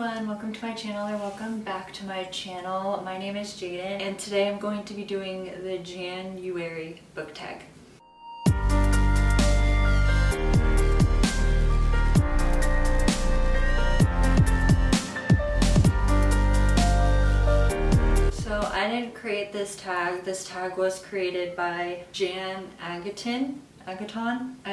everyone, welcome to my channel or welcome back to my channel. My name is Jayden and today I'm going to be doing the Jan-uary book tag. So I didn't create this tag. This tag was created by Agaton. I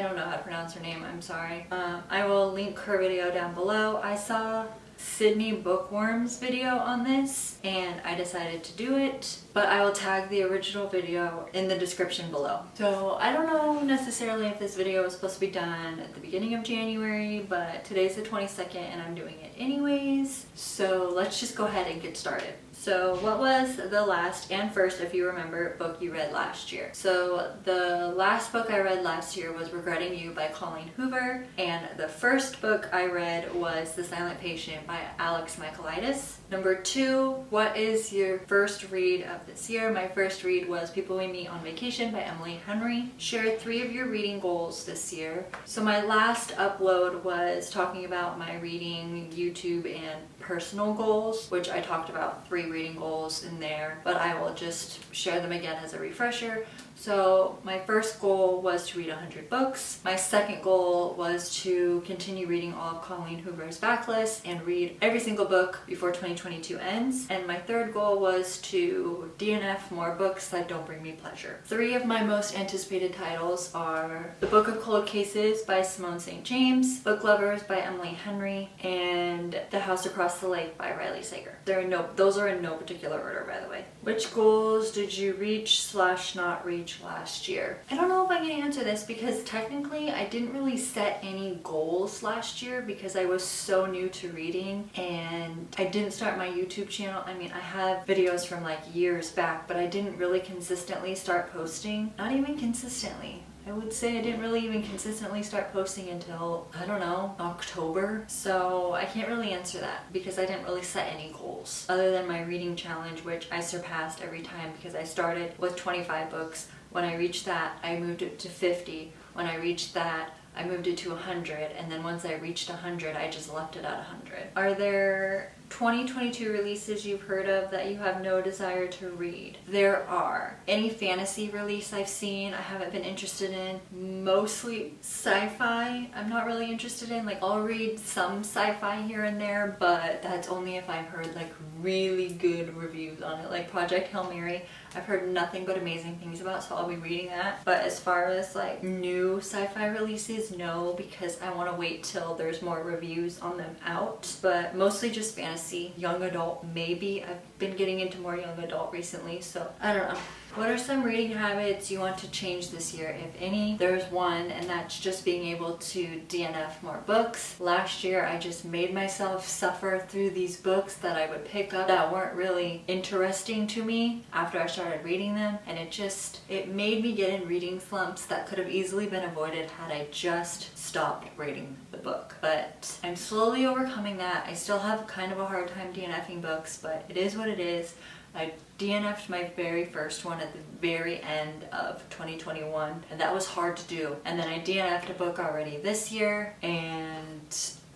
don't know how to pronounce her name, I'm sorry. I will link her video down below. I saw Sydney Bookworm's video on this and I decided to do it, but I will tag the original video in the description below. So I don't know necessarily if this video was supposed to be done at the beginning of January, but today's the 22nd and I'm doing it anyways. So let's just go ahead and get started. So what was the last and first, if you remember, book you read last year? So the last book I read last year was Regretting You by Colleen Hoover, and the first book I read was The Silent Patient by Alex Michaelides. Number 2, what is your first read of this year? My first read was People We Meet on Vacation by Emily Henry. Share 3 of your reading goals this year. So my last upload was talking about my reading, YouTube, and personal goals, which I talked about 3 reading goals in there, but I will just share them again as a refresher. So my first goal was to read 100 books. My second goal was to continue reading all of Colleen Hoover's backlist and read every single book before 2022 ends. And my third goal was to DNF more books that don't bring me pleasure. 3 of my most anticipated titles are The Book of Cold Cases by Simone St. James, Book Lovers by Emily Henry, and The House Across the Lake by Raelee Sager. Those are in no particular order, by the way. Which goals did you reach / not reach last year? I don't know if I can answer this because technically I didn't really set any goals last year because I was so new to reading and I didn't start my YouTube channel. I mean, I have videos from like years back, but I didn't really consistently start posting. Not even consistently. I would say I didn't really even consistently start posting until, I don't know, October. So I can't really answer that because I didn't really set any goals other than my reading challenge, which I surpassed every time because I started with 25 books. When I reached that, I moved it to 50. When I reached that, I moved it to 100, and then once I reached 100, I just left it at 100. Are there 2022 releases you've heard of that you have no desire to read? There are. Any fantasy release I've seen, I haven't been interested in. Mostly sci-fi, I'm not really interested in. Like, I'll read some sci-fi here and there, but that's only if I've heard like really good reviews on it. Like Project Hail Mary, I've heard nothing but amazing things about, so I'll be reading that. But as far as like new sci-fi releases, no, because I want to wait till there's more reviews on them out. But mostly just fantasy, young adult maybe. I've been getting into more young adult recently, so I don't know. What are some reading habits you want to change this year? If any, there's one, and that's just being able to DNF more books. Last year, I just made myself suffer through these books that I would pick up that weren't really interesting to me after I started reading them, and it made me get in reading slumps that could have easily been avoided had I just stopped reading the book. But I'm slowly overcoming that. I still have kind of a hard time DNFing books, but it is what it is. I DNF'd my very first one at the very end of 2021, and that was hard to do. And then I DNF'd a book already this year, and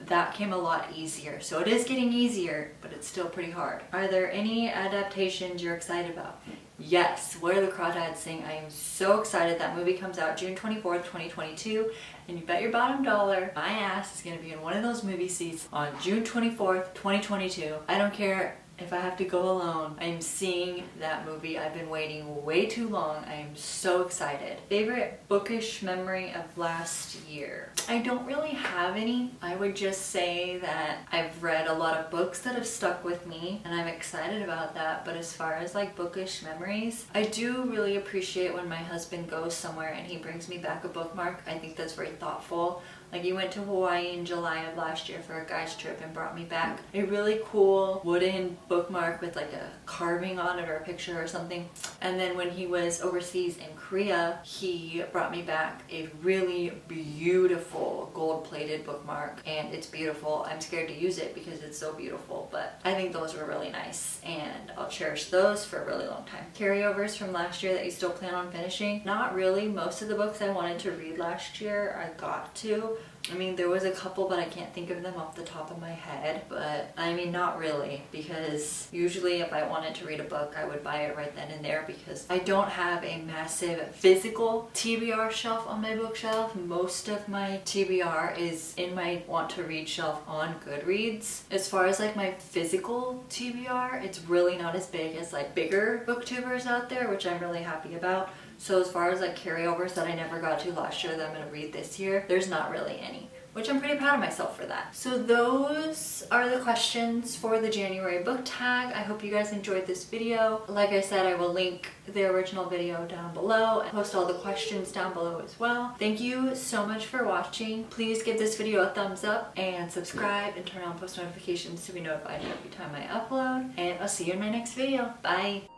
that came a lot easier. So it is getting easier, but it's still pretty hard. Are there any adaptations you're excited about? Yes, Where the Crawdads Sing. I am so excited. That movie comes out June 24th, 2022, and you bet your bottom dollar my ass is going to be in one of those movie seats on June 24th, 2022. I don't care if I have to go alone. I am seeing that movie. I've been waiting way too long. I am so excited. Favorite bookish memory of last year? I don't really have any. I would just say that I've read a lot of books that have stuck with me and I'm excited about that. But as far as like bookish memories, I do really appreciate when my husband goes somewhere and he brings me back a bookmark. I think that's very thoughtful. Like, he went to Hawaii in July of last year for a guy's trip and brought me back a really cool wooden bookmark with like a carving on it or a picture or something. And then when he was overseas in Korea, he brought me back a really beautiful gold-plated bookmark, and it's beautiful. I'm scared to use it because it's so beautiful, but I think those were really nice and I'll cherish those for a really long time. Carryovers from last year that you still plan on finishing? Not really. Most of the books I wanted to read last year I got to. I mean, there was a couple, but I can't think of them off the top of my head. But I mean, not really, because usually if I wanted to read a book, I would buy it right then and there, because I don't have a massive physical TBR shelf on my bookshelf. Most of my TBR is in my want to read shelf on Goodreads. As far as like my physical TBR, it's really not as big as like bigger booktubers out there, which I'm really happy about. So as far as like carryovers that I never got to last year that I'm going to read this year, there's not really any, which I'm pretty proud of myself for that. So those are the questions for the January book tag. I hope you guys enjoyed this video. Like I said, I will link the original video down below and post all the questions down below as well. Thank you so much for watching. Please give this video a thumbs up and subscribe and turn on post notifications to be notified every time I upload. And I'll see you in my next video. Bye!